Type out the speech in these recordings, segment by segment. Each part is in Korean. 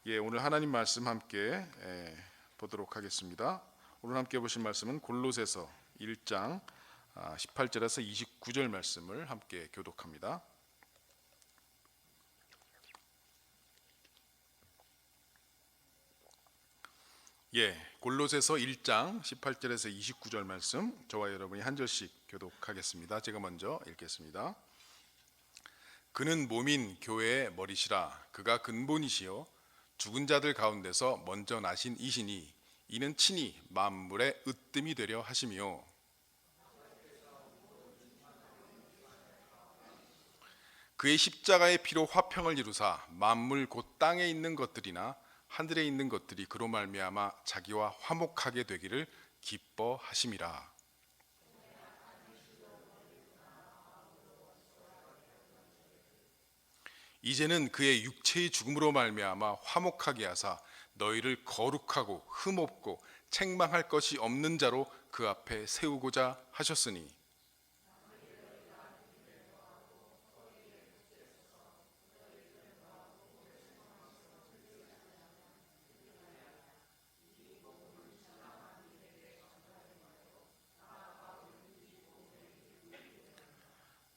오늘 하나님 말씀 함께 보도록 하겠습니다. 오늘 함께 보실 말씀은 골로새서 1장 18절에서 29절 말씀을 함께 교독합니다. 골로새서 1장 18절에서 29절 말씀, 저와 여러분이 한 절씩 교독하겠습니다. 제가 먼저 읽겠습니다. 그는 몸인 교회의 머리시라. 그가 근본이시요 죽은 자들 가운데서 먼저 나신 이시니 이는 친히 만물의 으뜸이 되려 하심이요 그의 십자가의 피로 화평을 이루사 만물 곧 땅에 있는 것들이나 하늘에 있는 것들이 그로 말미암아 자기와 화목하게 되기를 기뻐하심이라. 이제는 그의 육체의 죽음으로 말미암아 화목하게 하사 너희를 거룩하고 흠없고 책망할 것이 없는 자로 그 앞에 세우고자 하셨으니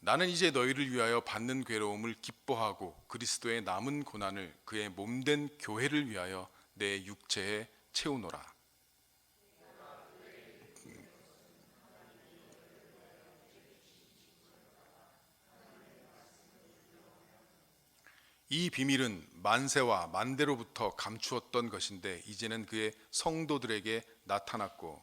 나는 이제 너희를 위하여 받는 괴로움을 기뻐하고 그리스도의 남은 고난을 그의 몸된 교회를 위하여 내 육체에 채우노라. 이 비밀은 만세와 만대로부터 감추었던 것인데 이제는 그의 성도들에게 나타났고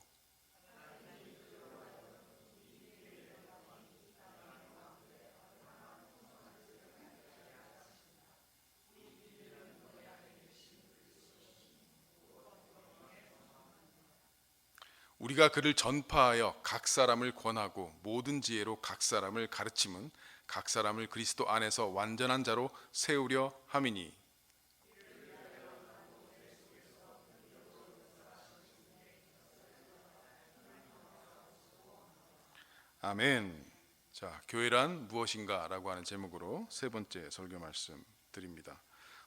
우리가 그를 전파하여 각 사람을 권하고 모든 지혜로 각 사람을 가르침은 각 사람을 그리스도 안에서 완전한 자로 세우려 함이니. 아멘. 자, 교회란 무엇인가라고 하는 제목으로 세 번째 설교 말씀 드립니다.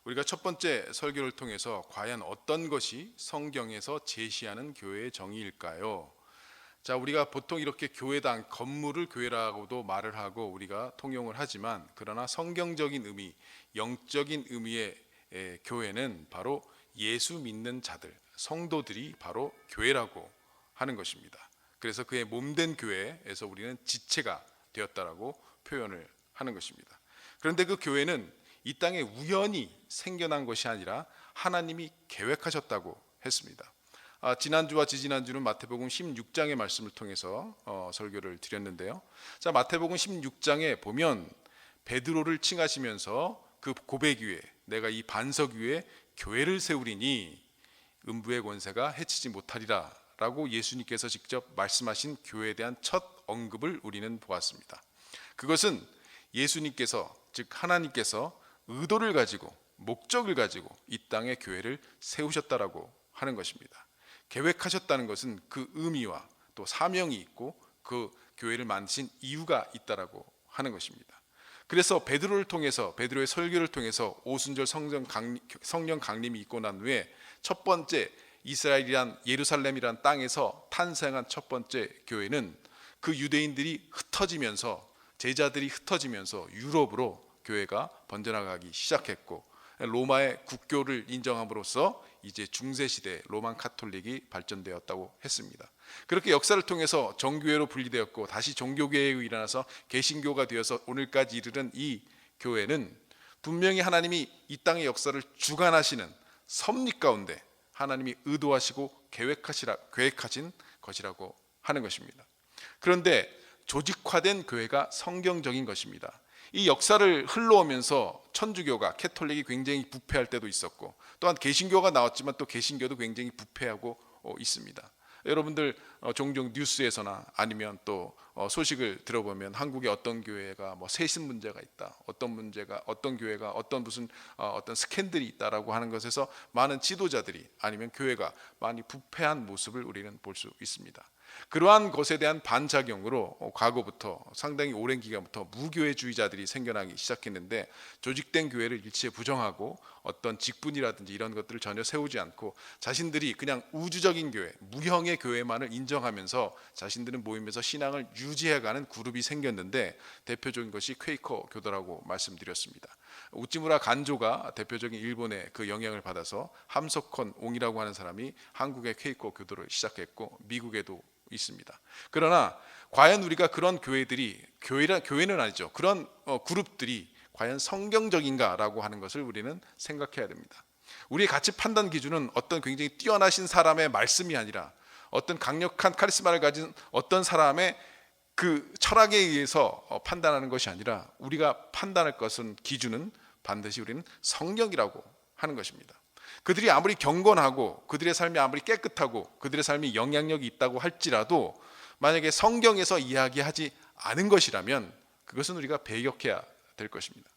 우리가 첫 번째 설교를 통해서 과연 어떤 것이 성경에서 제시하는 교회의 정의일까요? 자, 우리가 보통 이렇게 교회당 건물을 교회라고도 말을 하고 우리가 통용을 하지만 그러나 성경적인 의미, 영적인 의미의 교회는 바로 예수 믿는 자들, 성도들이 바로 교회라고 하는 것입니다. 그래서 그의 몸된 교회에서 우리는 지체가 되었다라고 표현을 하는 것입니다. 그런데 그 교회는 이 땅에 우연히 생겨난 것이 아니라 하나님이 계획하셨다고 했습니다. 지난주와 지지난주는 마태복음 16장의 말씀을 통해서 설교를 드렸는데요. 자, 마태복음 16장에 보면 베드로를 칭하시면서 그 고백 위에 내가 이 반석 위에 교회를 세우리니 음부의 권세가 해치지 못하리라 라고 예수님께서 직접 말씀하신 교회에 대한 첫 언급을 우리는 보았습니다. 그것은 예수님께서 즉 하나님께서 의도를 가지고 목적을 가지고 이 땅에 교회를 세우셨다라고 하는 것입니다. 계획하셨다는 것은 그 의미와 또 사명이 있고 그 교회를 만드신 이유가 있다라고 하는 것입니다. 그래서 베드로를 통해서 베드로의 설교를 통해서 오순절 성령 강림이 있고 난 후에 첫 번째 이스라엘이란 예루살렘이란 땅에서 탄생한 첫 번째 교회는 그 유대인들이 흩어지면서 제자들이 흩어지면서 유럽으로 교회가 번져나가기 시작했고 로마의 국교를 인정함으로써 이제 중세시대 로만 카톨릭이 발전되었다고 했습니다. 그렇게 역사를 통해서 정교회로 분리되었고 다시 종교개혁이 일어나서 개신교가 되어서 오늘까지 이르는 이 교회는 분명히 하나님이 이 땅의 역사를 주관하시는 섭리 가운데 하나님이 의도하시고 계획하신 것이라고 하는 것입니다. 그런데 조직화된 교회가 성경적인 것입니다. 이 역사를 흘러오면서 천주교가 캐톨릭이 굉장히 부패할 때도 있었고 또한 개신교가 나왔지만 또 개신교도 굉장히 부패하고 있습니다. 여러분들 종종 뉴스에서나 아니면 또 소식을 들어보면 한국의 어떤 교회가 뭐 세신 문제가 있다, 어떤 교회가 어떤 스캔들이 있다라고 하는 것에서 많은 지도자들이 아니면 교회가 많이 부패한 모습을 우리는 볼 수 있습니다. 그러한 것에 대한 반작용으로 과거부터 상당히 오랜 기간부터 무교회주의자들이 생겨나기 시작했는데, 조직된 교회를 일체 부정하고 어떤 직분이라든지 이런 것들을 전혀 세우지 않고 자신들이 그냥 우주적인 교회, 무형의 교회만을 인정하면서 자신들은 모임에서 신앙을 유지해가는 그룹이 생겼는데, 대표적인 것이 퀘이커 교도라고 말씀드렸습니다. 우찌무라 간조가 대표적인 일본의 그 영향을 받아서 함석헌 옹이라고 하는 사람이 한국의 퀘이커 교도를 시작했고 미국에도 있습니다. 그러나 과연 우리가 그런 교회는 아니죠. 그런 그룹들이 과연 성경적인가라고 하는 것을 우리는 생각해야 됩니다. 우리의 가치 판단 기준은 어떤 굉장히 뛰어나신 사람의 말씀이 아니라 어떤 강력한 카리스마를 가진 어떤 사람의 그 철학에 의해서 판단하는 것이 아니라, 우리가 판단할 것은 기준은 반드시 우리는 성경이라고 하는 것입니다. 그들이 아무리 경건하고 그들의 삶이 아무리 깨끗하고 그들의 삶이 영향력이 있다고 할지라도 만약에 성경에서 이야기하지 않은 것이라면 그것은 우리가 배격해야 될 것입니다.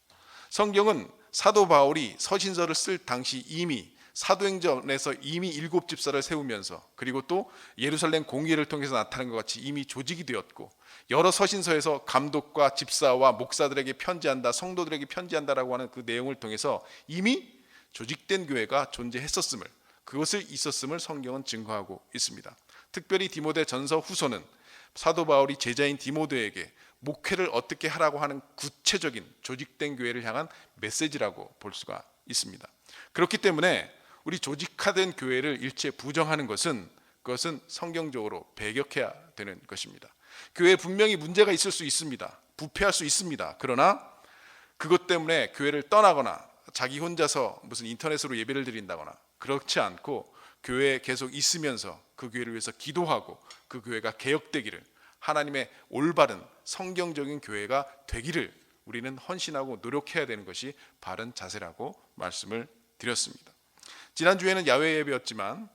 성경은 사도 바울이 서신서를 쓸 당시 이미 사도행전에서 이미 7집사를 세우면서, 그리고 또 예루살렘 공의회를 통해서 나타난 것 같이 이미 조직이 되었고, 여러 서신서에서 감독과 집사와 목사들에게 편지한다, 성도들에게 편지한다라고 하는 그 내용을 통해서 이미 조직된 교회가 존재했었음을, 그것을 있었음을 성경은 증거하고 있습니다. 특별히 디모데 전서 후서는 사도 바울이 제자인 디모데에게 목회를 어떻게 하라고 하는 구체적인 조직된 교회를 향한 메시지라고 볼 수가 있습니다. 그렇기 때문에 우리 조직화된 교회를 일체 부정하는 것은, 그것은 성경적으로 배격해야 되는 것입니다. 교회에 분명히 문제가 있을 수 있습니다. 부패할 수 있습니다. 그러나 그것 때문에 교회를 떠나거나 자기 혼자서 무슨 인터넷으로 예배를 드린다거나 그렇지 않고, 교회에 계속 있으면서 그 교회를 위해서 기도하고 그 교회가 개혁되기를, 하나님의 올바른 성경적인 교회가 되기를 우리는 헌신하고 노력해야 되는 것이 바른 자세라고 말씀을 드렸습니다. 지난주에는 야외 예배였지만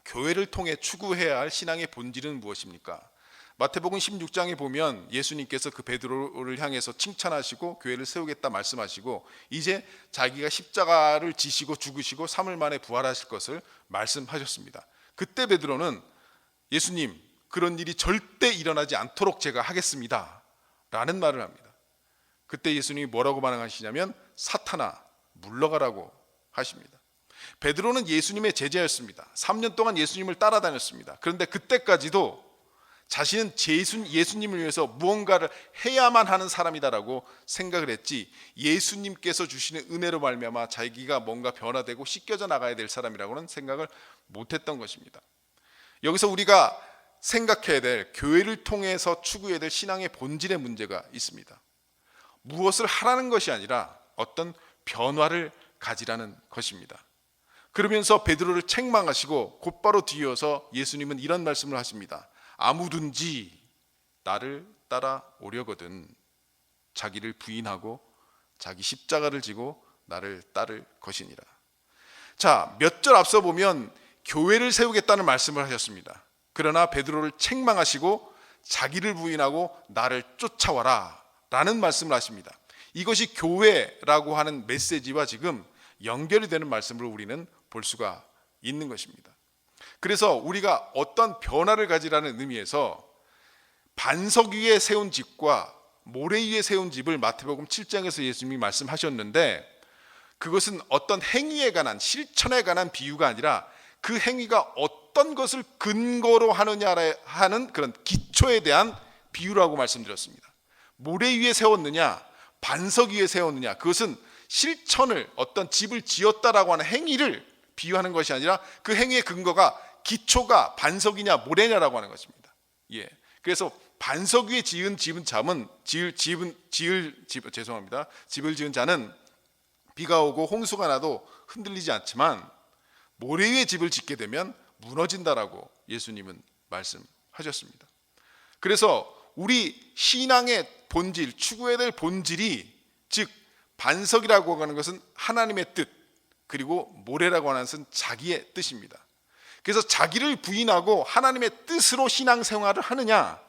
교회를 통해 추구해야 할 신앙의 본질은 무엇입니까? 마태복음 16장에 보면 예수님께서 그 베드로를 향해서 칭찬하시고 교회를 세우겠다 말씀하시고, 이제 자기가 십자가를 지시고 죽으시고 3일 만에 부활하실 것을 말씀하셨습니다. 그때 베드로는 예수님, 그런 일이 절대 일어나지 않도록 제가 하겠습니다 라는 말을 합니다. 그때 예수님이 뭐라고 반응하시냐면 사탄아 물러가라고 하십니다. 베드로는 예수님의 제자였습니다. 3년 동안 예수님을 따라다녔습니다. 그런데 그때까지도 자신은 예수님을 위해서 무언가를 해야만 하는 사람이다라고 생각을 했지, 예수님께서 주시는 은혜로 말미암아 자기가 뭔가 변화되고 씻겨져 나가야 될 사람이라고는 생각을 못했던 것입니다. 여기서 우리가 생각해야 될, 교회를 통해서 추구해야 될 신앙의 본질의 문제가 있습니다. 무엇을 하라는 것이 아니라 어떤 변화를 가지라는 것입니다. 그러면서 베드로를 책망하시고 곧바로 뒤이어서 예수님은 이런 말씀을 하십니다. 아무든지 나를 따라오려거든 자기를 부인하고 자기 십자가를 지고 나를 따를 것이니라. 자, 몇 절 앞서 보면 교회를 세우겠다는 말씀을 하셨습니다. 그러나 베드로를 책망하시고 자기를 부인하고 나를 쫓아와라 라는 말씀을 하십니다. 이것이 교회라고 하는 메시지와 지금 연결이 되는 말씀으로 우리는 볼 수가 있는 것입니다. 그래서 우리가 어떤 변화를 가지라는 의미에서 반석 위에 세운 집과 모래 위에 세운 집을 마태복음 7장에서 예수님이 말씀하셨는데, 그것은 어떤 행위에 관한, 실천에 관한 비유가 아니라 그 행위가 어떤 것을 근거로 하느냐 하는 그런 기초에 대한 비유라고 말씀드렸습니다. 모래 위에 세웠느냐 반석 위에 세웠느냐, 그것은 실천을, 어떤 집을 지었다라고 하는 행위를 비유하는 것이 아니라 그 행위의 근거가, 기초가 반석이냐 모래냐라고 하는 것입니다. 예. 그래서 반석 위에 지은 집을 지은 자는 비가 오고 홍수가 나도 흔들리지 않지만 모래 위에 집을 짓게 되면 무너진다라고 예수님은 말씀하셨습니다. 그래서 우리 신앙의 본질, 추구해야 될 본질이, 즉 반석이라고 하는 것은 하나님의 뜻, 그리고 모래라고 하는 것은 자기의 뜻입니다. 그래서 자기를 부인하고 하나님의 뜻으로 신앙생활을 하느냐,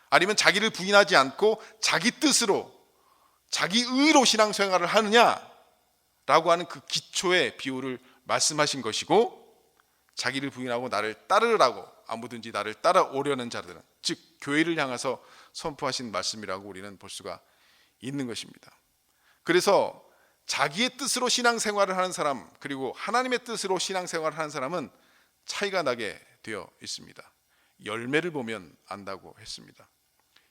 아니면 자기를 부인하지 않고 자기 뜻으로, 자기 의로 신앙생활을 하느냐라고 하는 그 기초의 비유를 말씀하신 것이고, 자기를 부인하고 나를 따르라고 아무든지 나를 따라오려는 자들은, 즉 교회를 향해서 선포하신 말씀이라고 우리는 볼 수가 있는 것입니다. 그래서 자기의 뜻으로 신앙생활을 하는 사람, 그리고 하나님의 뜻으로 신앙생활을 하는 사람은 차이가 나게 되어 있습니다. 열매를 보면 안다고 했습니다.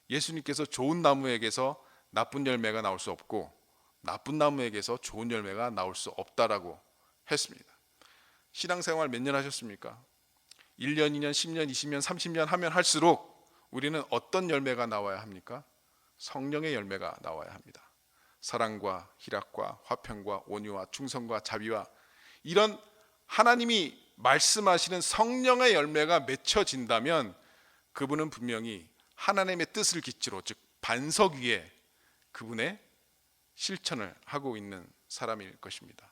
예수님께서 좋은 나무에게서 나쁜 열매가 나올 수 없고 나쁜 나무에게서 좋은 열매가 나올 수 없다라고 했습니다. 신앙생활 몇 년 하셨습니까? 1년, 2년, 10년, 20년, 30년 하면 할수록 우리는 어떤 열매가 나와야 합니까? 성령의 열매가 나와야 합니다. 사랑과 희락과 화평과 온유와 충성과 자비와 이런 하나님이 말씀하시는 성령의 열매가 맺혀진다면 그분은 분명히 하나님의 뜻을 기치로, 즉 반석 위에 그분의 실천을 하고 있는 사람일 것입니다.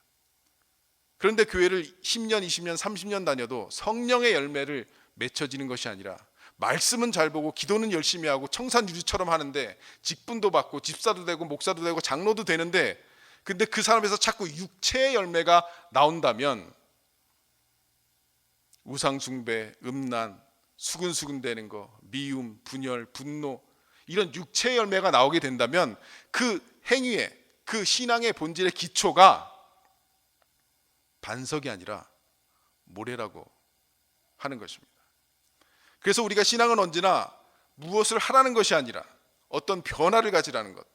그런데 교회를 10년, 20년, 30년 다녀도 성령의 열매를 맺혀지는 것이 아니라 말씀은 잘 보고 기도는 열심히 하고 청산유리처럼 하는데 직분도 받고 집사도 되고 목사도 되고 장로도 되는데, 근데 그 사람에서 자꾸 육체의 열매가 나온다면 우상숭배, 음란, 수근수근 되는 거, 미움, 분열, 분노, 이런 육체의 열매가 나오게 된다면 그 행위의, 그 신앙의 본질의 기초가 반석이 아니라 모래라고 하는 것입니다. 그래서 우리가 신앙은 언제나 무엇을 하라는 것이 아니라 어떤 변화를 가지라는 것,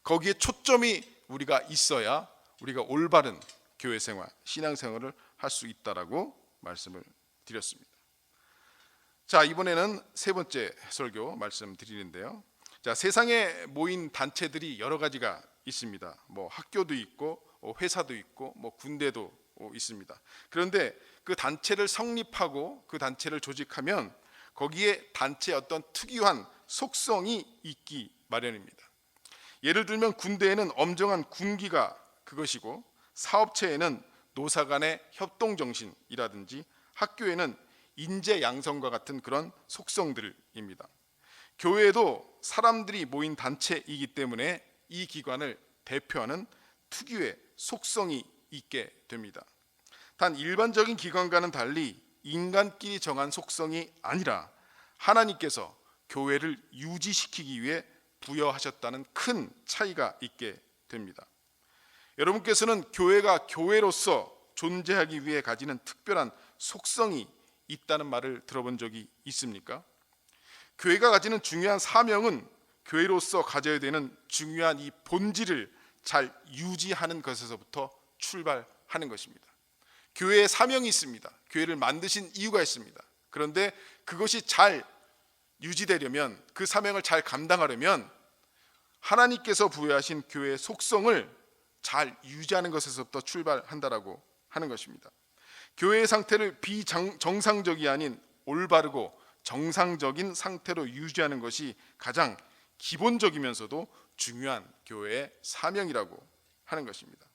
거기에 초점이 우리가 있어야 우리가 올바른 교회 생활, 신앙 생활을 할 수 있다라고 말씀을 드렸습니다. 자, 이번에는 세 번째 설교 말씀드리는데요. 자, 세상에 모인 단체들이 여러 가지가 있습니다. 뭐 학교도 있고 회사도 있고 뭐 군대도 있습니다. 그런데 그 단체를 성립하고 그 단체를 조직하면 거기에 단체의 어떤 특유한 속성이 있기 마련입니다. 예를 들면 군대에는 엄정한 군기가 그것이고, 사업체에는 노사 간의 협동정신이라든지, 학교에는 인재 양성과 같은 그런 속성들입니다. 교회도 사람들이 모인 단체이기 때문에 이 기관을 대표하는 특유의 속성이 있게 됩니다. 단 일반적인 기관과는 달리 인간끼리 정한 속성이 아니라 하나님께서 교회를 유지시키기 위해 부여하셨다는 큰 차이가 있게 됩니다. 여러분께서는 교회가 교회로서 존재하기 위해 가지는 특별한 속성이 있다는 말을 들어본 적이 있습니까? 교회가 가지는 중요한 사명은 교회로서 가져야 되는 중요한 이 본질을 잘 유지하는 것에서부터 출발하는 것입니다. 교회의 사명이 있습니다. 교회를 만드신 이유가 있습니다. 그런데 그것이 잘 유지되려면, 그 사명을 잘 감당하려면 하나님께서 부여하신 교회의 속성을 잘 유지하는 것에서부터 출발한다라고 하는 것입니다. 교회의 상태를 비정상적이 아닌 올바르고 정상적인 상태로 유지하는 것이 가장 기본적이면서도 중요한 교회의 사명이라고 하는 것입니다.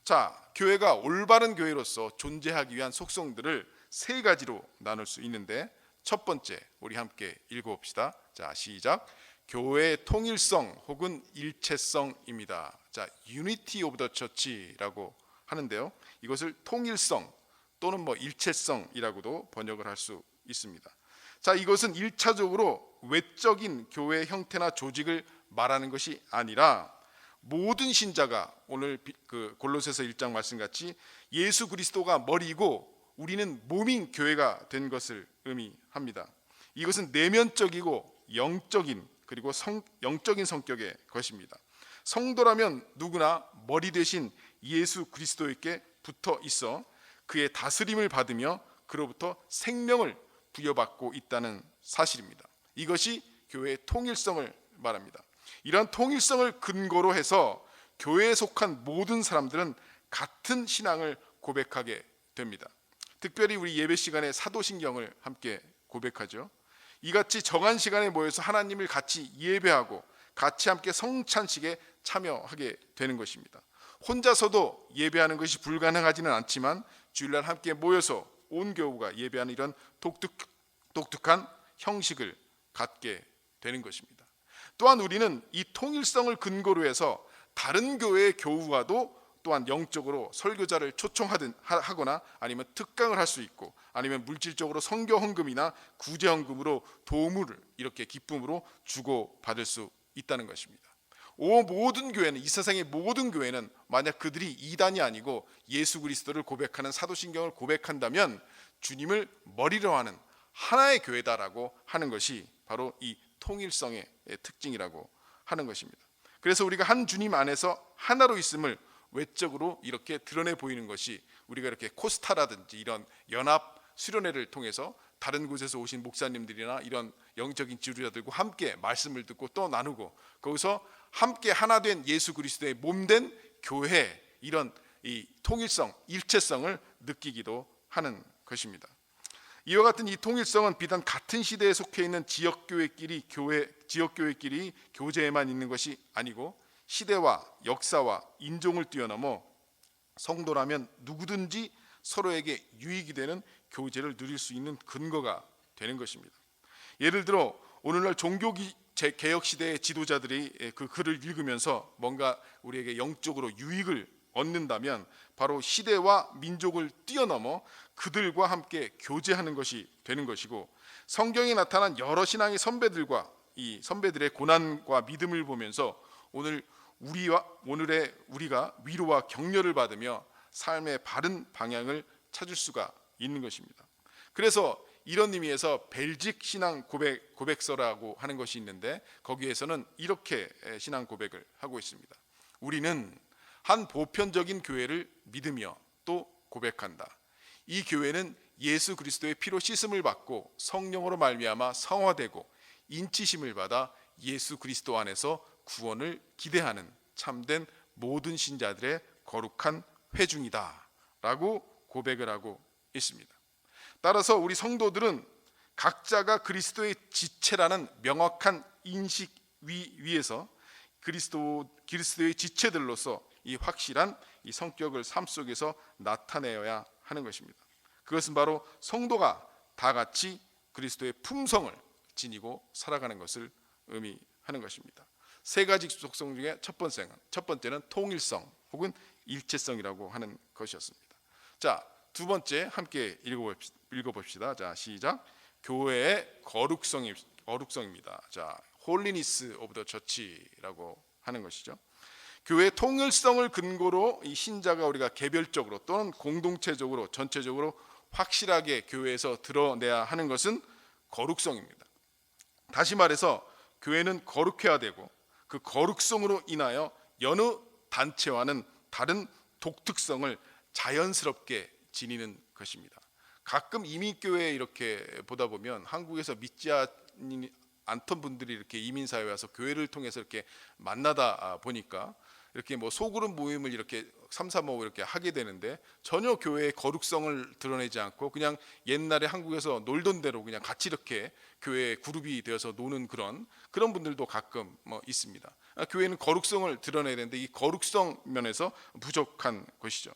자, 교회가 올바른 교회로서 존재하기 위한 속성들을 세 가지로 나눌 수 있는데, 첫 번째 우리 함께 읽어봅시다. 자, 시작. 교회의 통일성 혹은 일체성입니다. 자, Unity of the Church라고 하는데요, 이것을 통일성 또는 뭐 일체성이라고도 번역을 할 수 있습니다. 자, 이것은 1차적으로 외적인 교회 형태나 조직을 말하는 것이 아니라 모든 신자가 오늘 그 골로새서 1장 말씀같이 예수 그리스도가 머리이고 우리는 몸인 교회가 된 것을 의미합니다. 이것은 내면적이고 영적인, 그리고 영적인 성격의 것입니다. 성도라면 누구나 머리 대신 예수 그리스도에게 붙어 있어 그의 다스림을 받으며 그로부터 생명을 부여받고 있다는 사실입니다. 이것이 교회의 통일성을 말합니다. 이러한 통일성을 근거로 해서 교회에 속한 모든 사람들은 같은 신앙을 고백하게 됩니다. 특별히 우리 예배 시간에 사도신경을 함께 고백하죠. 이같이 정한 시간에 모여서 하나님을 같이 예배하고 같이 함께 성찬식에 참여하게 되는 것입니다. 혼자서도 예배하는 것이 불가능하지는 않지만 주일날 함께 모여서 온 교우가 예배하는 이런 독특한 형식을 갖게 되는 것입니다. 또한 우리는 이 통일성을 근거로 해서 다른 교회의 교우와도 또한 영적으로 설교자를 초청하거나 아니면 특강을 할 수 있고, 아니면 물질적으로 선교 헌금이나 구제 헌금으로 도움을 이렇게 기쁨으로 주고 받을 수 있다는 것입니다. 모든 교회는, 이 세상의 모든 교회는 만약 그들이 이단이 아니고 예수 그리스도를 고백하는 사도신경을 고백한다면 주님을 머리로 하는 하나의 교회다라고 하는 것이 바로 이 통일성의 특징이라고 하는 것입니다. 그래서 우리가 한 주님 안에서 하나로 있음을 외적으로 이렇게 드러내 보이는 것이, 우리가 이렇게 코스타라든지 이런 연합 수련회를 통해서 다른 곳에서 오신 목사님들이나 이런 영적인 지도자들과 함께 말씀을 듣고 또 나누고, 거기서 함께 하나 된 예수 그리스도의 몸된 교회, 이런 이 통일성, 일체성을 느끼기도 하는 것입니다. 이와 같은 이 통일성은 비단 같은 시대에 속해 있는 지역교회끼리 교제에만 있는 것이 아니고, 시대와 역사와 인종을 뛰어넘어 성도라면 누구든지 서로에게 유익이 되는 교제를 누릴 수 있는 근거가 되는 것입니다. 예를 들어 오늘날 종교개혁 시대의 지도자들이 그 글을 읽으면서 뭔가 우리에게 영적으로 유익을 얻는다면 바로 시대와 민족을 뛰어넘어 그들과 함께 교제하는 것이 되는 것이고, 성경에 나타난 여러 신앙의 선배들과 이 선배들의 고난과 믿음을 보면서 오늘의 우리가 위로와 격려를 받으며 삶의 바른 방향을 찾을 수가 있는 것입니다. 그래서 이런 의미에서 벨직 신앙 고백서라고 하는 것이 있는데, 거기에서는 이렇게 신앙 고백을 하고 있습니다. 우리는 한 보편적인 교회를 믿으며 또 고백한다. 이 교회는 예수 그리스도의 피로 씻음을 받고 성령으로 말미암아 성화되고 인치심을 받아 예수 그리스도 안에서 구원을 기대하는 참된 모든 신자들의 거룩한 회중이다 라고 고백을 하고 있습니다. 따라서 우리 성도들은 각자가 그리스도의 지체라는 명확한 인식 위에서 그리스도의 지체들로서 이 확실한 이 성격을 삶 속에서 나타내어야 하는 것입니다. 그것은 바로 성도가 다 같이 그리스도의 품성을 지니고 살아가는 것을 의미하는 것입니다. 세 가지 속성 중에 첫 번째는 통일성 혹은 일체성이라고 하는 것이었습니다. 자, 두 번째 함께 읽어봅시다. 자, 시작. 교회의 거룩성입니다. 자, 홀리니스 오브 더 처치라고 하는 것이죠. 교회의 통일성을 근거로 이 신자가 우리가 개별적으로 또는 공동체적으로 전체적으로 확실하게 교회에서 드러내야 하는 것은 거룩성입니다. 다시 말해서 교회는 거룩해야 되고, 그 거룩성으로 인하여 여느 단체와는 다른 독특성을 자연스럽게 지니는 것입니다. 가끔 이민교회 이렇게 보다 보면 한국에서 믿지 않던 분들이 이렇게 이민사회에 와서 교회를 통해서 이렇게 만나다 보니까 이렇게 뭐 소그룹 모임을 이렇게 3, 4, 5 이렇게 하게 되는데, 전혀 교회의 거룩성을 드러내지 않고 그냥 옛날에 한국에서 놀던 대로 그냥 같이 이렇게 교회 그룹이 되어서 노는 그런 분들도 가끔 있습니다. 교회는 거룩성을 드러내야 되는데 이 거룩성 면에서 부족한 것이죠.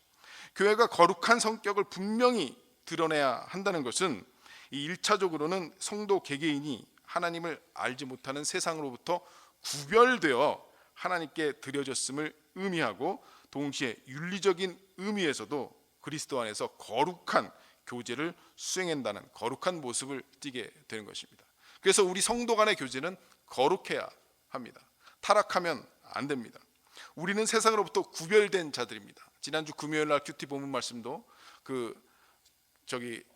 교회가 거룩한 성격을 분명히 드러내야 한다는 것은 이 1차적으로는 성도 개개인이 하나님을 알지 못하는 세상으로부터 구별되어 하나님께 드려졌음을 의미하고, 동시에 윤리적인 의미에서도 그리스도 안에서 거룩한 교제를 수행한다는 거룩한 모습을 띠게 되는 것입니다. 그래서 우리 성도 간의 교제는 거룩해야 합니다. 타락하면 안 됩니다. 우리는 세상으로부터 구별된 자들입니다. 지난주 금요일 날 큐티 본문 말씀도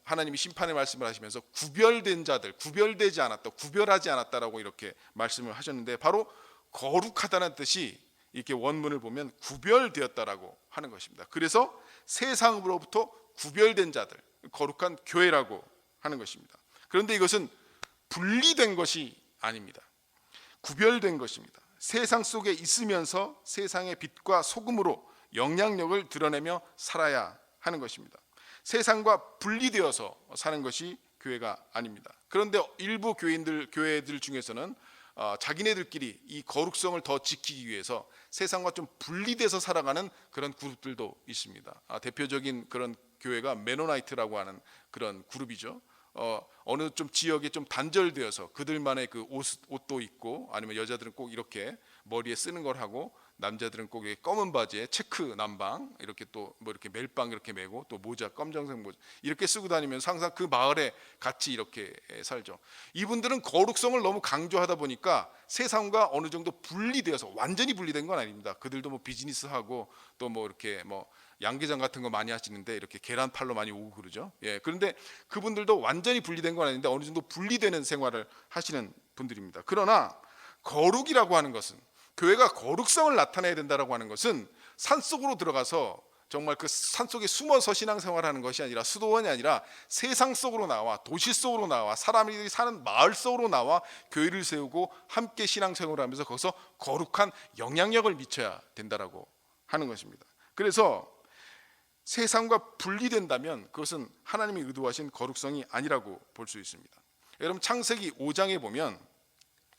하나님이 심판의 말씀을 하시면서 구별된 자들, 구별되지 않았다, 구별하지 않았다라고 이렇게 말씀을 하셨는데, 바로 거룩하다는 뜻이 이렇게 원문을 보면 구별되었다라고 하는 것입니다. 그래서 세상으로부터 구별된 자들, 거룩한 교회라고 하는 것입니다. 그런데 이것은 분리된 것이 아닙니다. 구별된 것입니다. 세상 속에 있으면서 세상의 빛과 소금으로 영향력을 드러내며 살아야 하는 것입니다. 세상과 분리되어서 사는 것이 교회가 아닙니다. 그런데 일부 교회들 중에서는 자기네들끼리 이 거룩성을 더 지키기 위해서 세상과 좀 분리돼서 살아가는 그런 그룹들도 있습니다. 대표적인 그런 교회가 메노나이트라고 하는 그런 그룹이죠. 어느 좀 지역에 좀 단절되어서 그들만의 그 옷도 있고, 아니면 여자들은 꼭 이렇게 머리에 쓰는 걸 하고 남자들은 꼭 이렇게 검은 바지에 체크 남방 이렇게 또 뭐 이렇게 멜빵 이렇게 메고 또 모자 검정색 모자 이렇게 쓰고 다니면서 항상 그 마을에 같이 이렇게 살죠. 이분들은 거룩성을 너무 강조하다 보니까 세상과 어느 정도 분리되어서, 완전히 분리된 건 아닙니다. 그들도 뭐 비즈니스 하고 또 뭐 이렇게 뭐 양계장 같은 거 많이 하시는데 이렇게 계란 팔러 많이 오고 그러죠. 예, 그런데 그분들도 완전히 분리된 건 아닌데 어느 정도 분리되는 생활을 하시는 분들입니다. 그러나 거룩이라고 하는 것은, 교회가 거룩성을 나타내야 된다라고 하는 것은 산속으로 들어가서 정말 그 산속에 숨어서 신앙생활하는 것이 아니라, 수도원이 아니라 세상 속으로 나와, 도시 속으로 나와, 사람들이 사는 마을 속으로 나와 교회를 세우고 함께 신앙생활을 하면서 거기서 거룩한 영향력을 미쳐야 된다라고 하는 것입니다. 그래서 세상과 분리된다면 그것은 하나님이 의도하신 거룩성이 아니라고 볼 수 있습니다. 여러분, 창세기 5장에 보면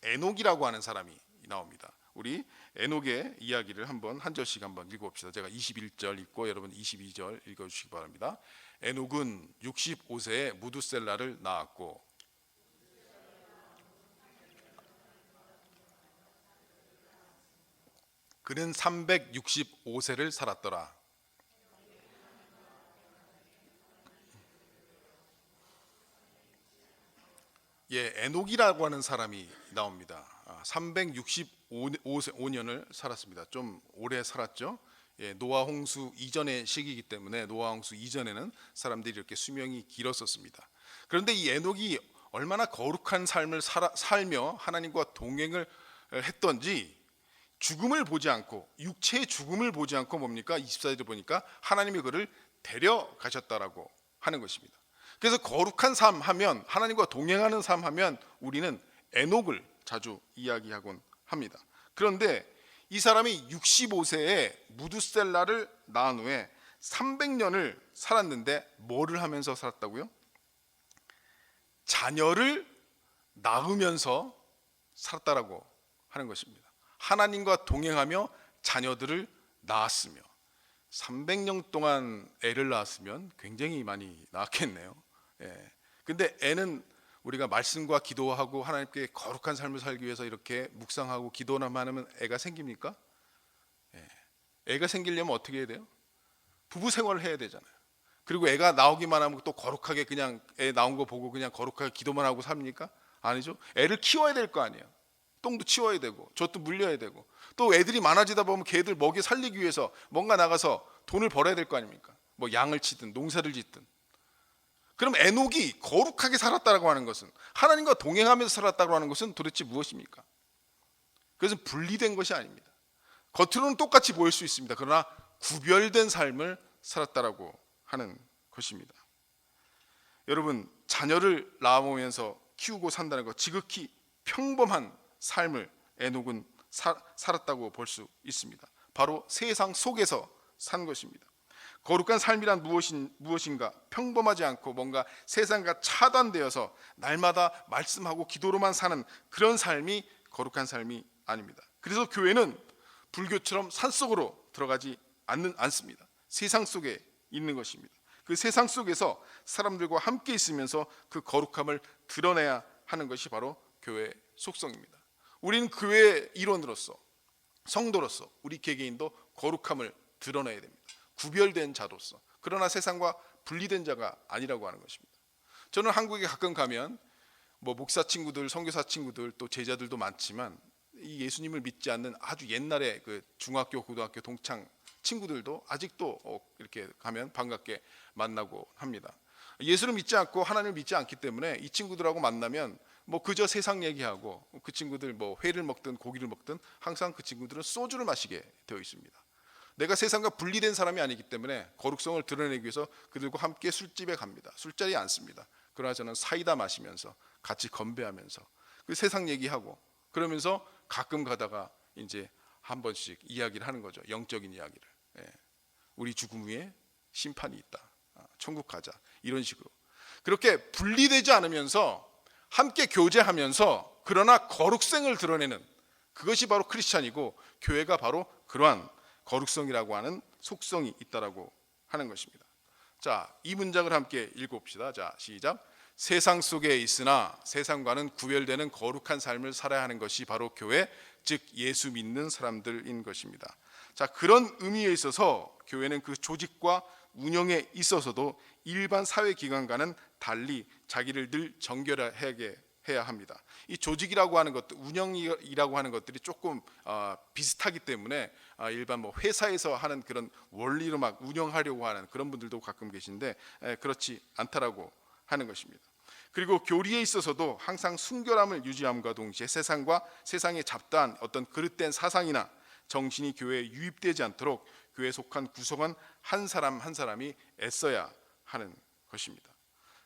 에녹이라고 하는 사람이 나옵니다. 우리 에녹의 이야기를 한 절씩 한번 읽어봅시다. 제가 21절 읽고 여러분 22절 읽어주시기 바랍니다. 에녹은 65세에 무두셀라를 낳았고 그는 365세를 살았더라. 예, 에녹이라고 하는 사람이 나옵니다. 365년을 살았습니다. 좀 오래 살았죠. 예, 노아 홍수 이전의 시기이기 때문에 노아 홍수 이전에는 사람들이 이렇게 수명이 길었었습니다. 그런데 이 에녹이 얼마나 거룩한 삶을 살며 하나님과 동행을 했던지, 죽음을 보지 않고, 육체의 죽음을 보지 않고 뭡니까? 24절에 보니까 하나님이 그를 데려가셨다라고 하는 것입니다. 그래서 거룩한 삶 하면, 하나님과 동행하는 삶 하면 우리는 에녹을 자주 이야기하곤 합니다. 그런데 이 사람이 65세에 무두셀라를 낳은 후에 300년을 살았는데 뭐를 하면서 살았다고요? 자녀를 낳으면서 살았다라고 하는 것입니다. 하나님과 동행하며 자녀들을 낳았으며, 300년 동안 애를 낳았으면 굉장히 많이 낳았겠네요. 예. 근데 애는 우리가 말씀과 기도하고 하나님께 거룩한 삶을 살기 위해서 이렇게 묵상하고 기도만 하면 애가 생깁니까? 예. 애가 생기려면 어떻게 해야 돼요? 부부 생활을 해야 되잖아요. 그리고 애가 나오기만 하면 또 거룩하게 그냥 애 나온 거 보고 그냥 거룩하게 기도만 하고 삽니까? 아니죠. 애를 키워야 될 거 아니에요. 똥도 치워야 되고 젖도 물려야 되고, 또 애들이 많아지다 보면 걔들 먹여 살리기 위해서 뭔가 나가서 돈을 벌어야 될 거 아닙니까? 뭐 양을 치든 농사를 짓든. 그럼 에녹이 거룩하게 살았다라고 하는 것은, 하나님과 동행하면서 살았다고 하는 것은 도대체 무엇입니까? 그것은 분리된 것이 아닙니다. 겉으로는 똑같이 보일 수 있습니다. 그러나 구별된 삶을 살았다라고 하는 것입니다. 여러분, 자녀를 낳아보면서 키우고 산다는 것, 지극히 평범한 삶을 에녹은 살았다고 볼 수 있습니다. 바로 세상 속에서 산 것입니다. 거룩한 삶이란 무엇인가? 평범하지 않고 뭔가 세상과 차단되어서 날마다 말씀하고 기도로만 사는 그런 삶이 거룩한 삶이 아닙니다. 그래서 교회는 불교처럼 산속으로 들어가지 않습니다. 세상 속에 있는 것입니다. 그 세상 속에서 사람들과 함께 있으면서 그 거룩함을 드러내야 하는 것이 바로 교회의 속성입니다. 우리는 교회의 일원으로서, 성도로서 우리 개개인도 거룩함을 드러내야 됩니다. 구별된 자로서. 그러나 세상과 분리된 자가 아니라고 하는 것입니다. 저는 한국에 가끔 가면 뭐 목사 친구들, 선교사 친구들, 또 제자들도 많지만 이 예수님을 믿지 않는 아주 옛날에 그 중학교, 고등학교 동창 친구들도 아직도 이렇게 가면 반갑게 만나고 합니다. 예수를 믿지 않고 하나님을 믿지 않기 때문에 이 친구들하고 만나면 뭐 그저 세상 얘기하고, 그 친구들 뭐 회를 먹든 고기를 먹든 항상 그 친구들은 소주를 마시게 되어 있습니다. 내가 세상과 분리된 사람이 아니기 때문에 거룩성을 드러내기 위해서 그들과 함께 술집에 갑니다. 술자리에 앉습니다. 그러나 저는 사이다 마시면서 같이 건배하면서 그 세상 얘기하고, 그러면서 가끔 가다가 이제 한 번씩 이야기를 하는 거죠. 영적인 이야기를. 우리 죽음 후에 심판이 있다. 천국 가자. 이런 식으로. 그렇게 분리되지 않으면서 함께 교제하면서 그러나 거룩성을 드러내는, 그것이 바로 크리스찬이고, 교회가 바로 그러한 거룩성이라고 하는 속성이 있다라고 하는 것입니다. 자, 이 문장을 함께 읽어봅시다. 자, 시작. 세상 속에 있으나 세상과는 구별되는 거룩한 삶을 살아야 하는 것이 바로 교회, 즉 예수 믿는 사람들인 것입니다. 자, 그런 의미에 있어서 교회는 그 조직과 운영에 있어서도 일반 사회기관과는 달리 자기를 늘 정결하게 해야 합니다. 이 조직이라고 하는 것, 운영이라고 하는 것들이 조금 비슷하기 때문에 일반 뭐 회사에서 하는 그런 원리로 막 운영하려고 하는 그런 분들도 가끔 계신데 그렇지 않다라고 하는 것입니다. 그리고 교리에 있어서도 항상 순결함을 유지함과 동시에 세상에 잡다한 어떤 그릇된 사상이나 정신이 교회에 유입되지 않도록 교회에 속한 구성원 한 사람 한 사람이 애써야 하는 것입니다.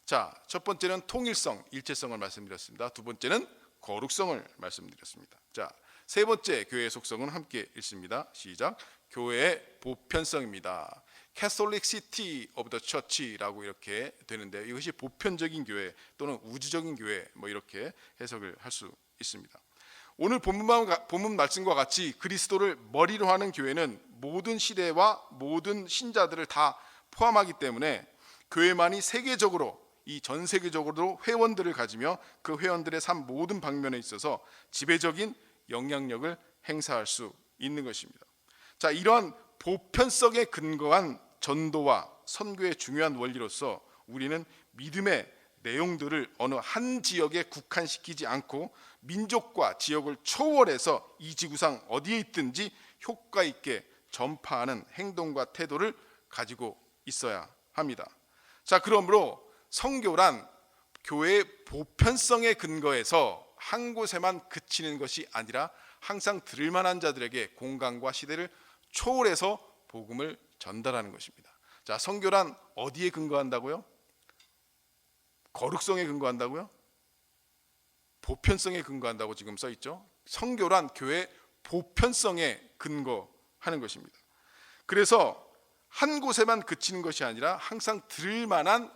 자, 첫 번째는 통일성, 일체성을 말씀드렸습니다. 두 번째는 거룩성을 말씀드렸습니다. 자, 세 번째 교회의 속성은 함께 읽습니다. 시작. 교회의 보편성입니다. Catholic City of the Church라고 이렇게 되는데, 이것이 보편적인 교회 또는 우주적인 교회 뭐 이렇게 해석을 할 수 있습니다. 오늘 본문 말씀과 같이 그리스도를 머리로 하는 교회는 모든 시대와 모든 신자들을 다 포함하기 때문에 교회만이 세계적으로, 이 전 세계적으로 회원들을 가지며 그 회원들의 삶 모든 방면에 있어서 지배적인 영향력을 행사할 수 있는 것입니다. 자, 이러한 보편성에 근거한 전도와 선교의 중요한 원리로서 우리는 믿음의 내용들을 어느 한 지역에 국한시키지 않고 민족과 지역을 초월해서 이 지구상 어디에 있든지 효과 있게 전파하는 행동과 태도를 가지고 있어야 합니다. 자, 그러므로 선교란 교회의 보편성에 근거해서 한 곳에만 그치는 것이 아니라 항상 들을 만한 자들에게 공간과 시대를 초월해서 복음을 전달하는 것입니다. 자, 선교란 어디에 근거한다고요? 거룩성에 근거한다고요? 보편성에 근거한다고 지금 써 있죠. 선교란 교회의 보편성에 근거하는 것입니다. 그래서 한 곳에만 그치는 것이 아니라 항상 들을 만한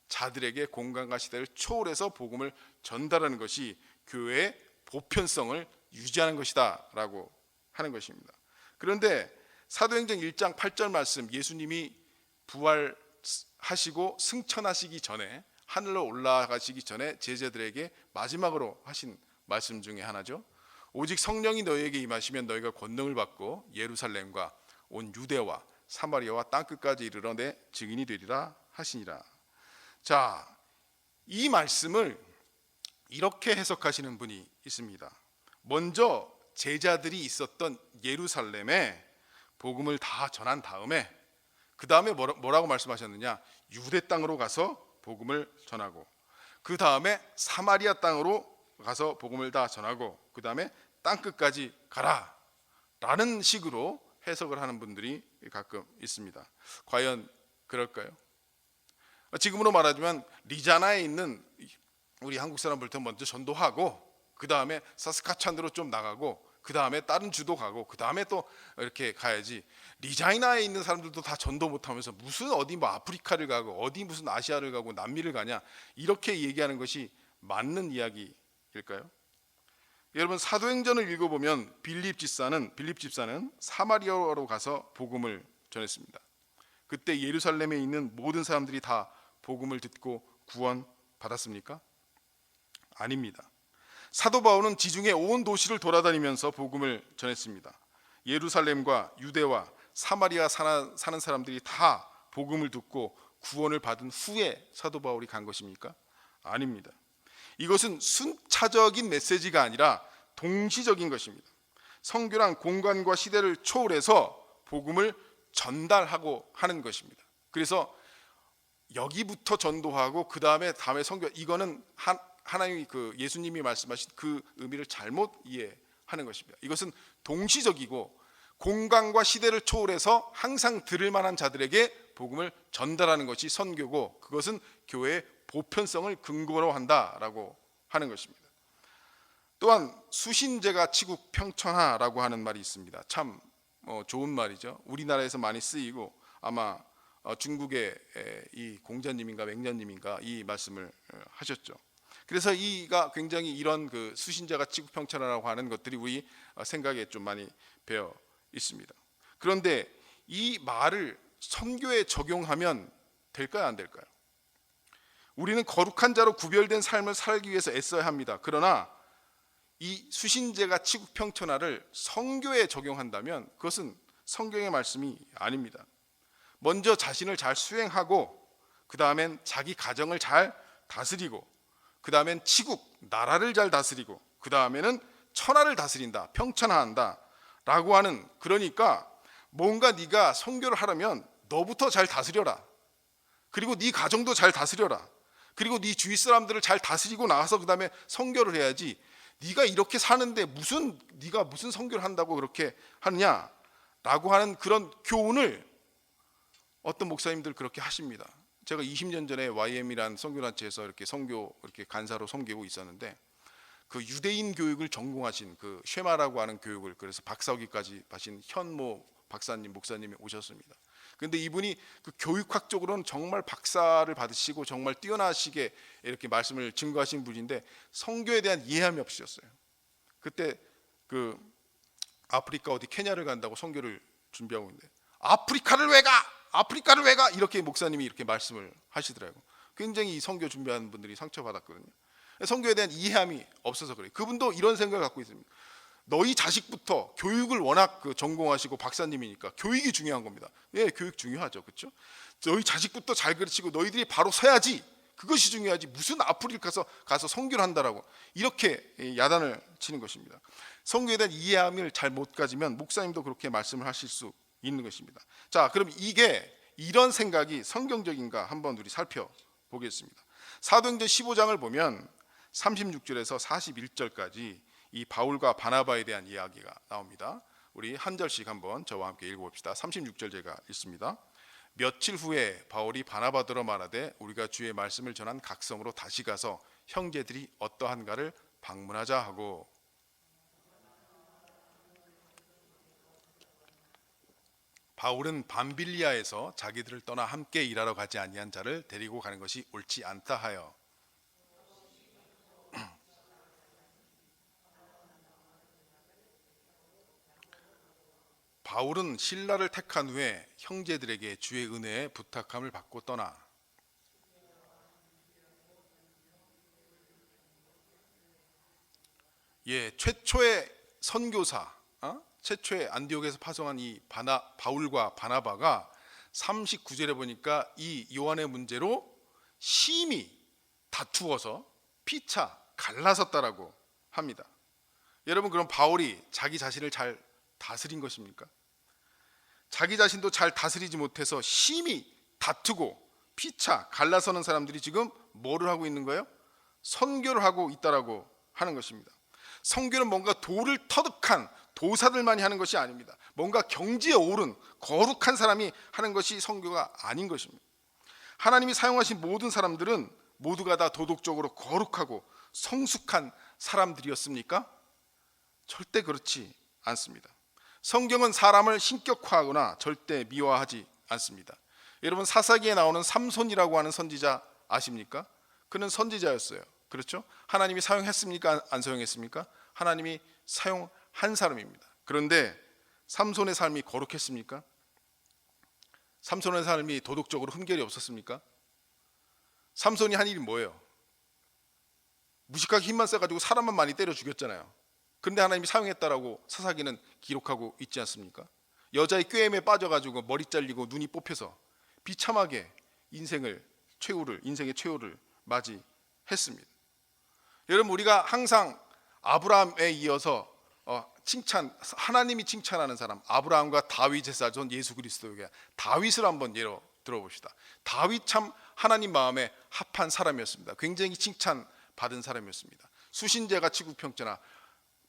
자들에게 공간과 시대를 초월해서 복음을 전달하는 것이 교회의 보편성을 유지하는 것이다 라고 하는 것입니다. 그런데 사도행전 1장 8절 말씀, 예수님이 부활하시고 승천하시기 전에, 하늘로 올라가시기 전에 제자들에게 마지막으로 하신 말씀 중에 하나죠. 오직 성령이 너희에게 임하시면 너희가 권능을 받고 예루살렘과 온 유대와 사마리아와 땅끝까지 이르러 내 증인이 되리라 하시니라. 자, 이 말씀을 이렇게 해석하시는 분이 있습니다. 먼저 제자들이 있었던 예루살렘에 복음을 다 전한 다음에 그 다음에 뭐라고 말씀하셨느냐? 유대 땅으로 가서 복음을 전하고, 그 다음에 사마리아 땅으로 가서 복음을 다 전하고, 그 다음에 땅끝까지 가라 라는 식으로 해석을 하는 분들이 가끔 있습니다. 과연 그럴까요? 지금으로 말하자면 리자나에 있는 우리 한국 사람들부터 먼저 전도하고, 그 다음에 사스카찬으로 좀 나가고, 그 다음에 다른 주도 가고, 그 다음에 또 이렇게 가야지, 리자이나에 있는 사람들도 다 전도 못하면서 무슨 어디 뭐 아프리카를 가고 어디 무슨 아시아를 가고 남미를 가냐, 이렇게 얘기하는 것이 맞는 이야기일까요? 여러분, 사도행전을 읽어보면 빌립 집사는 사마리아로 가서 복음을 전했습니다. 그때 예루살렘에 있는 모든 사람들이 다 복음을 듣고 구원 받았습니까? 아닙니다. 사도 바울은 지중해 온 도시를 돌아다니면서 복음을 전했습니다. 예루살렘과 유대와 사마리아 사는 사람들이 다 복음을 듣고 구원을 받은 후에 사도 바울이 간 것입니까? 아닙니다. 이것은 순차적인 메시지가 아니라 동시적인 것입니다. 선교란 공간과 시대를 초월해서 복음을 전달하고 하는 것입니다. 그래서 여기부터 전도하고 그 다음에 선교, 이거는 하나님이 예수님이 말씀하신 그 의미를 잘못 이해하는 것입니다. 이것은 동시적이고 공간과 시대를 초월해서 항상 들을 만한 자들에게 복음을 전달하는 것이 선교고, 그것은 교회의 보편성을 근거로 한다라고 하는 것입니다. 또한 수신제가 치국 평천하라고 하는 말이 있습니다. 참 좋은 말이죠. 우리나라에서 많이 쓰이고 아마 중국의 이 공자님인가 맹자님인가 이 말씀을 하셨죠. 그래서 이가 굉장히 이런 그 수신자가 치국평천하라고 하는 것들이 우리 생각에 좀 많이 배어 있습니다. 그런데 이 말을 선교에 적용하면 될까요, 안 될까요? 우리는 거룩한 자로 구별된 삶을 살기 위해서 애써야 합니다. 그러나 이 수신제가 치국평천하를 성교에 적용한다면 그것은 성경의 말씀이 아닙니다. 먼저 자신을 잘 수행하고 그 다음엔 자기 가정을 잘 다스리고 그 다음엔 치국, 나라를 잘 다스리고 그 다음에는 천하를 다스린다, 평천하한다 라고 하는, 그러니까 뭔가 네가 선교를 하려면 너부터 잘 다스려라. 그리고 네 가정도 잘 다스려라. 그리고 네 주위 사람들을 잘 다스리고 나서 그 다음에 선교를 해야지, 네가 이렇게 사는데 네가 무슨 선교를 한다고 그렇게 하느냐라고 하는 그런 교훈을 어떤 목사님들 그렇게 하십니다. 제가 20년 전에 YM이라는 선교단체에서 이렇게 선교 이렇게 간사로 섬기고 있었는데 그 유대인 교육을 전공하신 그 쉐마라고 하는 교육을 그래서 박사학위까지 하신 현모 박사님 목사님이 오셨습니다. 그런데 이분이 그 교육학적으로는 정말 박사를 받으시고 정말 뛰어나시게 이렇게 말씀을 증거하신 분인데 선교에 대한 이해함이 없으셨어요. 그때 그 아프리카 어디 케냐를 간다고 선교를 준비하고 있는데 아프리카를 왜 가? 아프리카를 왜 가? 이렇게 목사님이 이렇게 말씀을 하시더라고요. 굉장히 이 선교 준비하는 분들이 상처받았거든요. 선교에 대한 이해함이 없어서 그래요. 그분도 이런 생각을 갖고 있습니다. 너희 자식부터 교육을 워낙 전공하시고 박사님이니까 교육이 중요한 겁니다. 예, 교육 중요하죠, 그렇죠? 너희 자식부터 잘 가르치고 너희들이 바로 서야지. 그것이 중요하지. 무슨 아프리카 가서 선교를 한다라고 이렇게 야단을 치는 것입니다. 선교에 대한 이해함을 잘 못 가지면 목사님도 그렇게 말씀을 하실 수 있는 것입니다. 자, 그럼 이런 생각이 성경적인가 한번 우리 살펴보겠습니다. 사도행전 15장을 보면 36절에서 41절까지 이 바울과 바나바에 대한 이야기가 나옵니다. 우리 한 절씩 한번 저와 함께 읽어봅시다. 36절 제가 읽습니다. 며칠 후에 바울이 바나바더러 말하되 우리가 주의 말씀을 전한 각 성으로 다시 가서 형제들이 어떠한가를 방문하자 하고, 바울은 밤빌리아에서 자기들을 떠나 함께 일하러 가지 아니한 자를 데리고 가는 것이 옳지 않다 하여 바울은 신라를 택한 후에 형제들에게 주의 은혜에 부탁함을 받고 떠나 최초의 선교사, 최초의 안디옥에서 파송한 이 바울과 바나바가 39절에 보니까 이 요한의 문제로 심히 다투어서 피차 갈라섰다라고 합니다. 여러분, 그럼 바울이 자기 자신을 잘 다스린 것입니까? 자기 자신도 잘 다스리지 못해서 심히 다투고 피차 갈라서는 사람들이 지금 뭐를 하고 있는 거예요? 선교를 하고 있다라고 하는 것입니다. 선교는 뭔가 도를 터득한 도사들만이 하는 것이 아닙니다. 뭔가 경지에 오른 거룩한 사람이 하는 것이 선교가 아닌 것입니다. 하나님이 사용하신 모든 사람들은 모두가 다 도덕적으로 거룩하고 성숙한 사람들이었습니까? 절대 그렇지 않습니다. 성경은 사람을 신격화하거나 절대 미화하지 않습니다. 여러분, 사사기에 나오는 삼손이라고 하는 선지자 아십니까? 그는 선지자였어요. 그렇죠? 하나님이 사용했습니까? 안 사용했습니까? 하나님이 사용한 사람입니다. 그런데 삼손의 삶이 거룩했습니까? 삼손의 삶이 도덕적으로 흠결이 없었습니까? 삼손이 한 일이 뭐예요? 무식하게 힘만 써가지고 사람만 많이 때려 죽였잖아요. 그런데 하나님이 사용했다라고 사사기는 기록하고 있지 않습니까? 여자의 꾀임에 빠져가지고 머리 잘리고 눈이 뽑혀서 비참하게 인생의 최후를 맞이했습니다. 여러분, 우리가 항상 아브라함에 이어서 하나님이 칭찬하는 사람, 아브라함과 다윗의 자손 예수 그리스도에게 다윗을 한번 예로 들어봅시다. 다윗 참 하나님 마음에 합한 사람이었습니다. 굉장히 칭찬받은 사람이었습니다. 수신제가 치국평천하,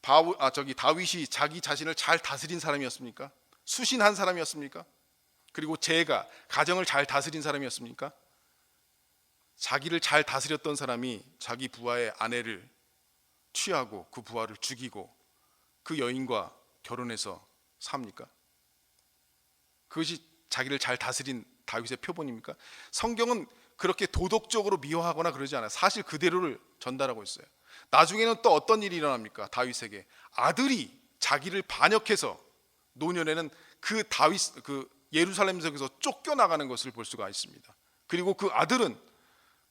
다윗이 자기 자신을 잘 다스린 사람이었습니까? 수신한 사람이었습니까? 그리고 제가 가정을 잘 다스린 사람이었습니까? 자기를 잘 다스렸던 사람이 자기 부하의 아내를 취하고 그 부하를 죽이고 그 여인과 결혼해서 삽니까? 그것이 자기를 잘 다스린 다윗의 표본입니까? 성경은 그렇게 도덕적으로 미화하거나 그러지 않아요. 사실 그대로를 전달하고 있어요. 나중에는 또 어떤 일이 일어납니까? 다윗에게 아들이 자기를 반역해서 노년에는 그 예루살렘 성에서 쫓겨나가는 것을 볼 수가 있습니다. 그리고 그 아들은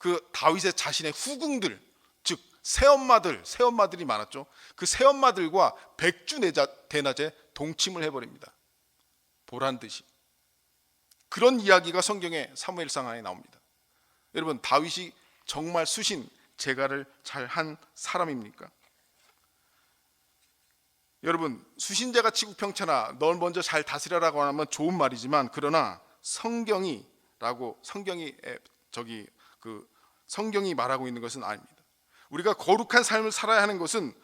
그 다윗의 자신의 후궁들, 즉 새엄마들이 많았죠. 그 새엄마들과 백주 대낮에 동침을 해버립니다. 보란 듯이. 그런 이야기가 성경의 사무엘상 안에 나옵니다. 여러분, 다윗이 정말 수신 제갈을 잘한 사람입니까? 여러분, 수신제가 치국평천하 널 먼저 잘 다스려라고 하면 좋은 말이지만, 그러나 성경이 말하고 있는 것은 아닙니다. 우리가 거룩한 삶을 살아야 하는 것은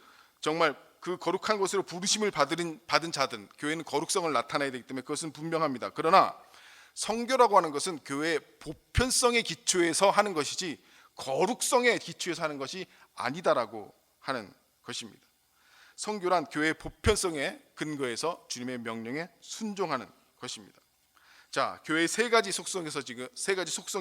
정말 그 거룩한 것으로 부르심을 받은 자든, 교회는 거룩성을 나타내야 되기 때문에 그것은 분명합니다. 그러나 성교라고 하는 것은 교회의 보편성의 기초에서 하는 것이지 거룩성의 기초에서 하는 것이 아니다라고 하는 것입니다. 성교란 교회의 보편성의 근거에서 주님의 명령에 순종하는 것입니다. 자, 교회의 세 가지 속성에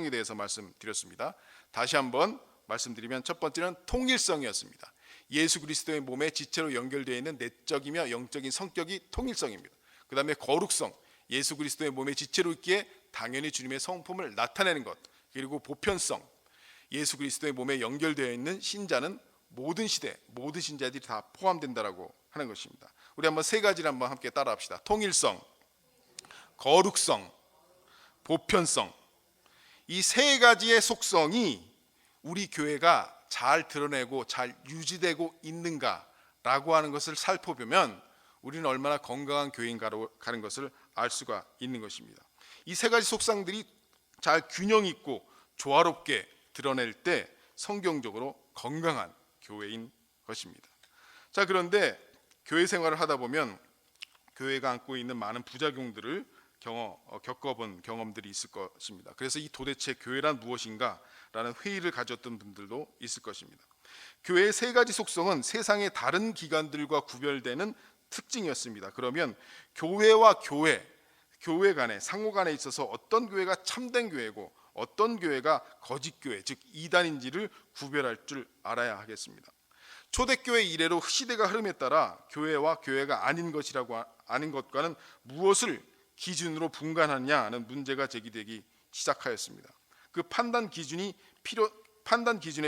대해서 말씀드렸습니다. 다시 한번 말씀드리면, 첫 번째는 통일성이었습니다. 예수 그리스도의 몸에 지체로 연결되어 있는 내적이며 영적인 성격이 통일성입니다. 그 다음에 거룩성, 예수 그리스도의 몸에 지체로 있기에 당연히 주님의 성품을 나타내는 것. 그리고 보편성, 예수 그리스도의 몸에 연결되어 있는 신자는 모든 시대, 모든 신자들이 다 포함된다라고 하는 것입니다. 우리 한번 세 가지를 한번 함께 따라합시다. 통일성, 거룩성, 보편성. 이 세 가지의 속성이 우리 교회가 잘 드러내고 잘 유지되고 있는가라고 하는 것을 살펴보면 우리는 얼마나 건강한 교회인가로 가는 것을 알 수가 있는 것입니다. 이 세 가지 속성들이 잘 균형 있고 조화롭게 드러낼 때 성경적으로 건강한 교회인 것입니다. 자, 그런데 교회 생활을 하다 보면 교회가 안고 있는 많은 부작용들을 겪어본 경험들이 있을 것입니다. 그래서 이 도대체 교회란 무엇인가 라는 회의를 가졌던 분들도 있을 것입니다. 교회의 세 가지 속성은 세상의 다른 기관들과 구별되는 특징이었습니다. 그러면 교회와 교회 간에, 상호 간에 있어서 어떤 교회가 참된 교회고 어떤 교회가 거짓 교회, 즉 이단인지를 구별할 줄 알아야 하겠습니다. 초대교회 이래로 시대가 흐름에 따라 교회와 교회가 아닌 것과는 무엇을 기준으로 분간하냐는 문제가 제기되기 시작하였습니다. 그 판단 기준의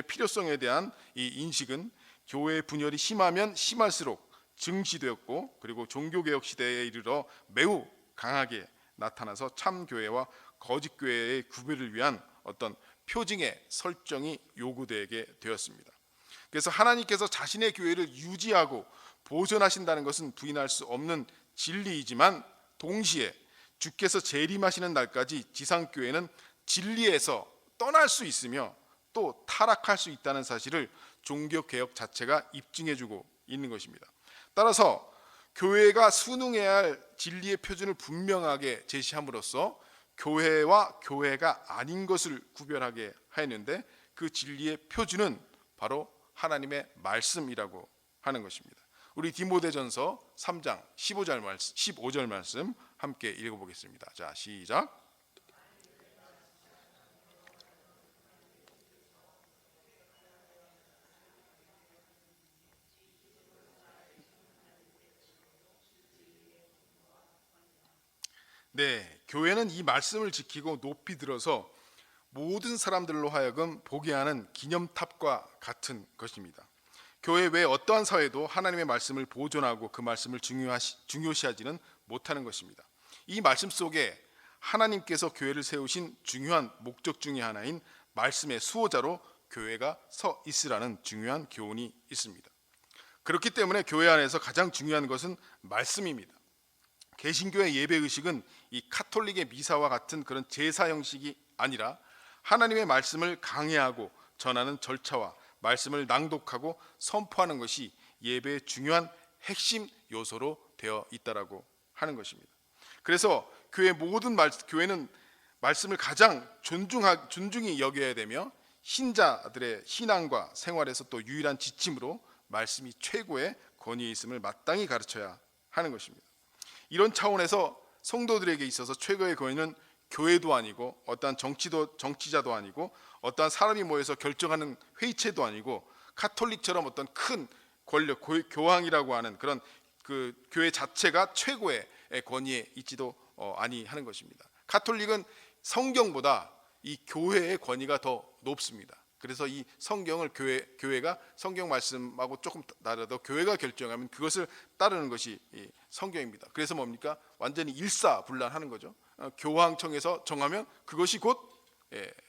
필요성에 대한 이 인식은 교회의 분열이 심하면 심할수록 증시되었고, 그리고 종교개혁 시대에 이르러 매우 강하게 나타나서 참교회와 거짓교회의 구별을 위한 어떤 표징의 설정이 요구되게 되었습니다. 그래서 하나님께서 자신의 교회를 유지하고 보존하신다는 것은 부인할 수 없는 진리이지만, 동시에 주께서 재림하시는 날까지 지상교회는 진리에서 떠날 수 있으며 또 타락할 수 있다는 사실을 종교개혁 자체가 입증해주고 있는 것입니다. 따라서 교회가 순응해야 할 진리의 표준을 분명하게 제시함으로써 교회와 교회가 아닌 것을 구별하게 하였는데, 그 진리의 표준은 바로 하나님의 말씀이라고 하는 것입니다. 우리 디모데전서 3장 15절 말씀 함께 읽어보겠습니다. 자, 시작. 네, 교회는 이 말씀을 지키고 높이 들어서 모든 사람들로 하여금 보게 하는 기념탑과 같은 것입니다. 교회 외 어떠한 사회도 하나님의 말씀을 보존하고 그 말씀을 중요시하지는 못하는 것입니다. 이 말씀 속에 하나님께서 교회를 세우신 중요한 목적 중의 하나인 말씀의 수호자로 교회가 서 있으라는 중요한 교훈이 있습니다. 그렇기 때문에 교회 안에서 가장 중요한 것은 말씀입니다. 개신교의 예배의식은 이 카톨릭의 미사와 같은 그런 제사 형식이 아니라 하나님의 말씀을 강해하고 전하는 절차와 말씀을 낭독하고 선포하는 것이 예배의 중요한 핵심 요소로 되어 있다라고 하는 것입니다. 그래서 교회는 말씀을 가장 존중히 여겨야 되며, 신자들의 신앙과 생활에서 또 유일한 지침으로 말씀이 최고의 권위에 있음을 마땅히 가르쳐야 하는 것입니다. 이런 차원에서 성도들에게 있어서 최고의 권위는 교회도 아니고 어떠한 정치자도 아니고 어떠한 사람이 모여서 결정하는 회의체도 아니고 카톨릭처럼 어떤 큰 권력, 교황이라고 하는 그런 그 교회 자체가 최고의 권위에 있지도 아니하는 것입니다. 카톨릭은 성경보다 이 교회의 권위가 더 높습니다. 그래서 이 성경을 교회가 성경 말씀하고 조금 다르도 교회가 결정하면 그것을 따르는 것이 이 성경입니다. 그래서 뭡니까? 완전히 일사불란하는 거죠. 교황청에서 정하면 그것이 곧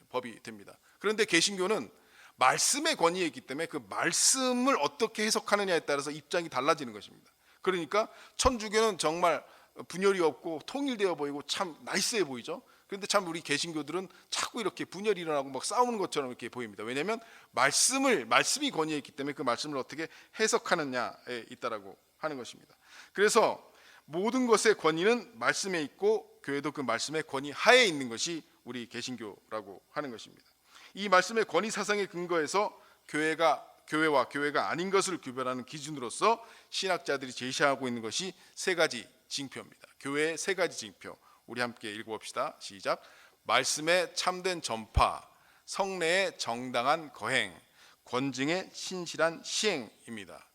법이 됩니다. 그런데 개신교는 말씀의 권위에 있기 때문에 그 말씀을 어떻게 해석하느냐에 따라서 입장이 달라지는 것입니다. 그러니까 천주교는 정말 분열이 없고 통일되어 보이고 참 나이스해 보이죠. 그런데 참 우리 개신교들은 자꾸 이렇게 분열이 일어나고 막 싸우는 것처럼 이렇게 보입니다. 왜냐하면 말씀이 권위에 있기 때문에 그 말씀을 어떻게 해석하느냐에 있다라고 하는 것입니다. 그래서 모든 것의 권위는 말씀에 있고 교회도 그 말씀의 권위 하에 있는 것이 우리 개신교라고 하는 것입니다. 이 말씀의 권위 사상에 근거해서 교회와 교회가 아닌 것을 구별하는 기준으로서 신학자들이 제시하고 있는 것이 세 가지 징표입니다. 교회의 세 가지 징표. 우리 함께 읽어봅시다. 시작. 말씀의 참된 전파, 성례의 정당한 거행, 권징의 신실한 시행입니다.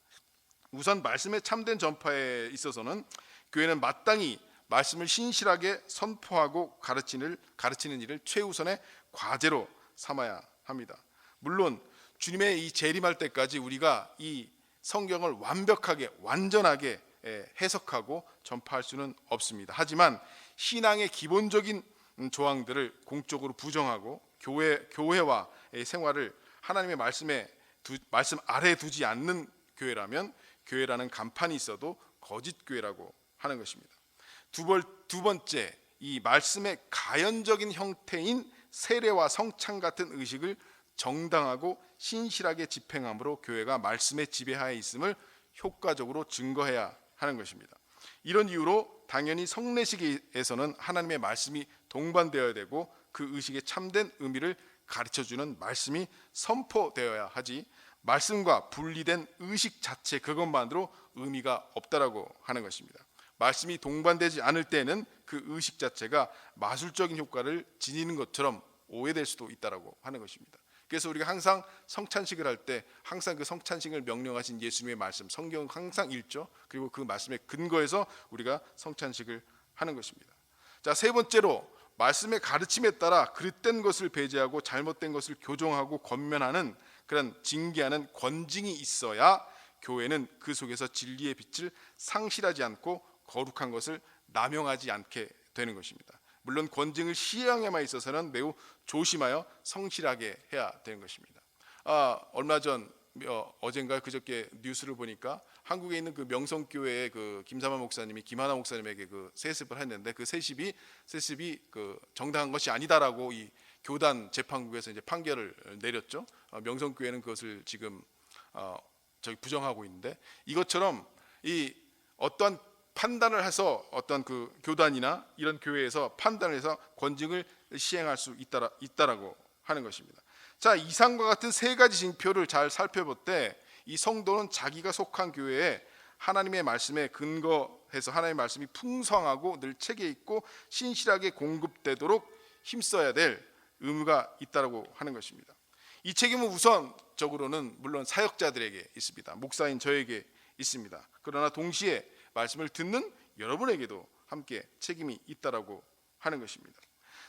우선 말씀의 참된 전파에 있어서는 교회는 마땅히 말씀을 신실하게 선포하고 가르치는 일을 최우선의 과제로 삼아야 합니다. 물론 주님의 이 재림할 때까지 우리가 이 성경을 완전하게 해석하고 전파할 수는 없습니다. 하지만 신앙의 기본적인 조항들을 공적으로 부정하고 교회와 생활을 하나님의 말씀 아래에 두지 않는 교회라면 교회라는 간판이 있어도 거짓 교회라고 하는 것입니다. 두 번째, 이 말씀의 가연적인 형태인 세례와 성찬 같은 의식을 정당하고 신실하게 집행함으로 교회가 말씀의 지배하에 있음을 효과적으로 증거해야 하는 것입니다. 이런 이유로 당연히 성례식에서는 하나님의 말씀이 동반되어야 되고 그 의식의 참된 의미를 가르쳐주는 말씀이 선포되어야 하지, 말씀과 분리된 의식 자체 그것만으로 의미가 없다라고 하는 것입니다. 말씀이 동반되지 않을 때는 그 의식 자체가 마술적인 효과를 지니는 것처럼 오해될 수도 있다라고 하는 것입니다. 그래서 우리가 항상 성찬식을 할 때 항상 그 성찬식을 명령하신 예수님의 말씀, 성경은 항상 읽죠. 그리고 그 말씀에 근거해서 우리가 성찬식을 하는 것입니다. 자, 세 번째로 말씀의 가르침에 따라 그릇된 것을 배제하고 잘못된 것을 교정하고 권면하는 그런 징계하는 권징이 있어야 교회는 그 속에서 진리의 빛을 상실하지 않고 거룩한 것을 남용하지 않게 되는 것입니다. 물론 권징을 시행에만 있어서는 매우 조심하여 성실하게 해야 되는 것입니다. 얼마 전 어젠가 그저께 뉴스를 보니까 한국에 있는 그 명성교회의 그 김삼환 목사님이 김하나 목사님에게 그 세습을 했는데 그 세습이 그 정당한 것이 아니다라고 이 교단 재판국에서 이제 판결을 내렸죠. 명성교회는 그것을 지금 부정하고 있는데, 이것처럼 이 어떤 판단을 해서 어떤 그 교단이나 이런 교회에서 판단을 해서 권징을 시행할 수 있다라고 하는 것입니다. 자, 이상과 같은 세 가지 징표를 잘 살펴볼 때 이 성도는 자기가 속한 교회에 하나님의 말씀에 근거해서 하나님의 말씀이 풍성하고 늘 책에 있고 신실하게 공급되도록 힘써야 될 의무가 있다라고 하는 것입니다. 이 책임은 우선적으로는 물론 사역자들에게 있습니다. 목사인 저에게 있습니다. 그러나 동시에 말씀을 듣는 여러분에게도 함께 책임이 있다라고 하는 것입니다.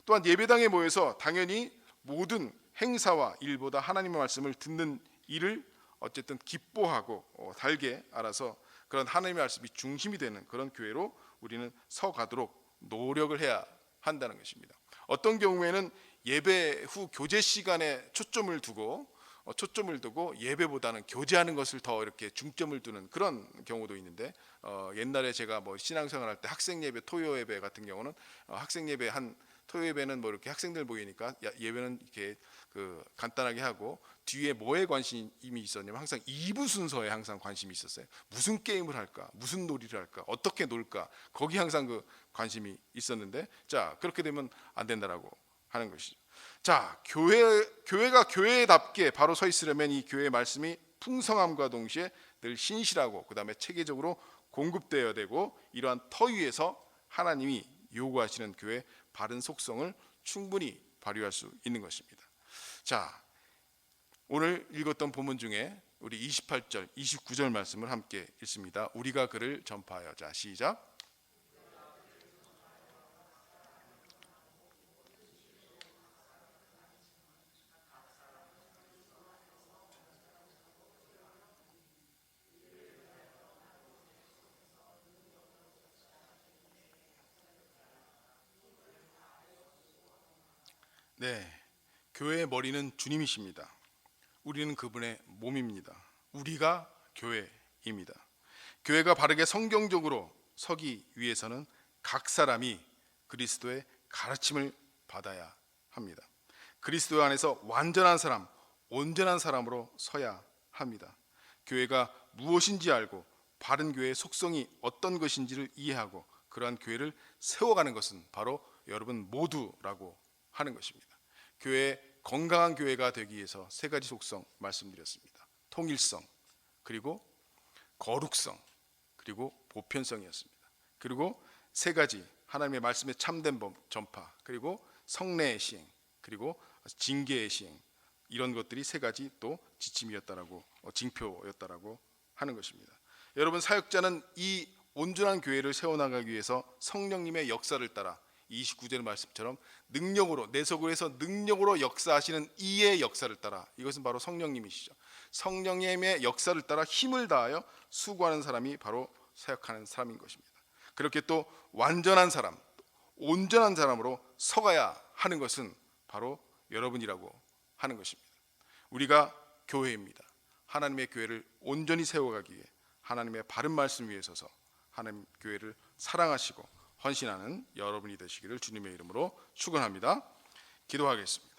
또한 예배당에 모여서 당연히 모든 행사와 일보다 하나님의 말씀을 듣는 일을 어쨌든 기뻐하고 달게 알아서 그런 하나님의 말씀이 중심이 되는 그런 교회로 우리는 서가도록 노력을 해야 한다는 것입니다. 어떤 경우에는 예배 후 교제 시간에 초점을 두고 예배보다는 교제하는 것을 더 이렇게 중점을 두는 그런 경우도 있는데, 옛날에 제가 뭐 신앙생활할 때 학생 예배, 토요 예배 같은 경우는 학생 예배 토요 예배는 뭐 이렇게 학생들 모이니까 예배는 이렇게 그 간단하게 하고 뒤에 뭐에 관심이 있었냐면 항상 2부 순서에 항상 관심이 있었어요. 무슨 게임을 할까, 무슨 놀이를 할까, 어떻게 놀까, 거기 항상 그 관심이 있었는데, 자, 그렇게 되면 안 된다라고 하는 것이죠. 자, 교회가 교회답게 바로 서 있으려면 이 교회의 말씀이 풍성함과 동시에 늘 신실하고 그 다음에 체계적으로 공급되어야 되고, 이러한 터 위에서 하나님이 요구하시는 교회의 바른 속성을 충분히 발휘할 수 있는 것입니다. 자, 오늘 읽었던 본문 중에 우리 28절, 29절 말씀을 함께 읽습니다. 우리가 그를 전파하여. 자, 시작. 네, 교회의 머리는 주님이십니다. 우리는 그분의 몸입니다. 우리가 교회입니다. 교회가 바르게 성경적으로 서기 위해서는 각 사람이 그리스도의 가르침을 받아야 합니다. 그리스도 안에서 완전한 사람, 온전한 사람으로 서야 합니다. 교회가 무엇인지 알고 바른 교회의 속성이 어떤 것인지를 이해하고 그러한 교회를 세워가는 것은 바로 여러분 모두라고 하는 것입니다. 건강한 교회가 되기 위해서 세 가지 속성 말씀드렸습니다. 통일성, 그리고 거룩성, 그리고 보편성이었습니다. 그리고 세 가지 하나님의 말씀의 참된 전파, 그리고 성례의 시행, 그리고 징계의 시행, 이런 것들이 세 가지 또 지침이었다라고 징표였다라고 하는 것입니다. 여러분, 사역자는 이 온전한 교회를 세워나가기 위해서 성령님의 역사를 따라 29절 말씀처럼 능력으로, 내 속으로 해서 능력으로 역사하시는 이의 역사를 따라, 이것은 바로 성령님이시죠. 성령님의 역사를 따라 힘을 다하여 수고하는 사람이 바로 사역하는 사람인 것입니다. 그렇게 또 완전한 사람, 온전한 사람으로 서가야 하는 것은 바로 여러분이라고 하는 것입니다. 우리가 교회입니다. 하나님의 교회를 온전히 세워가기 위해 하나님의 바른 말씀 위에 서서 하나님 교회를 사랑하시고 헌신하는 여러분이 되시기를 주님의 이름으로 축원합니다. 기도하겠습니다.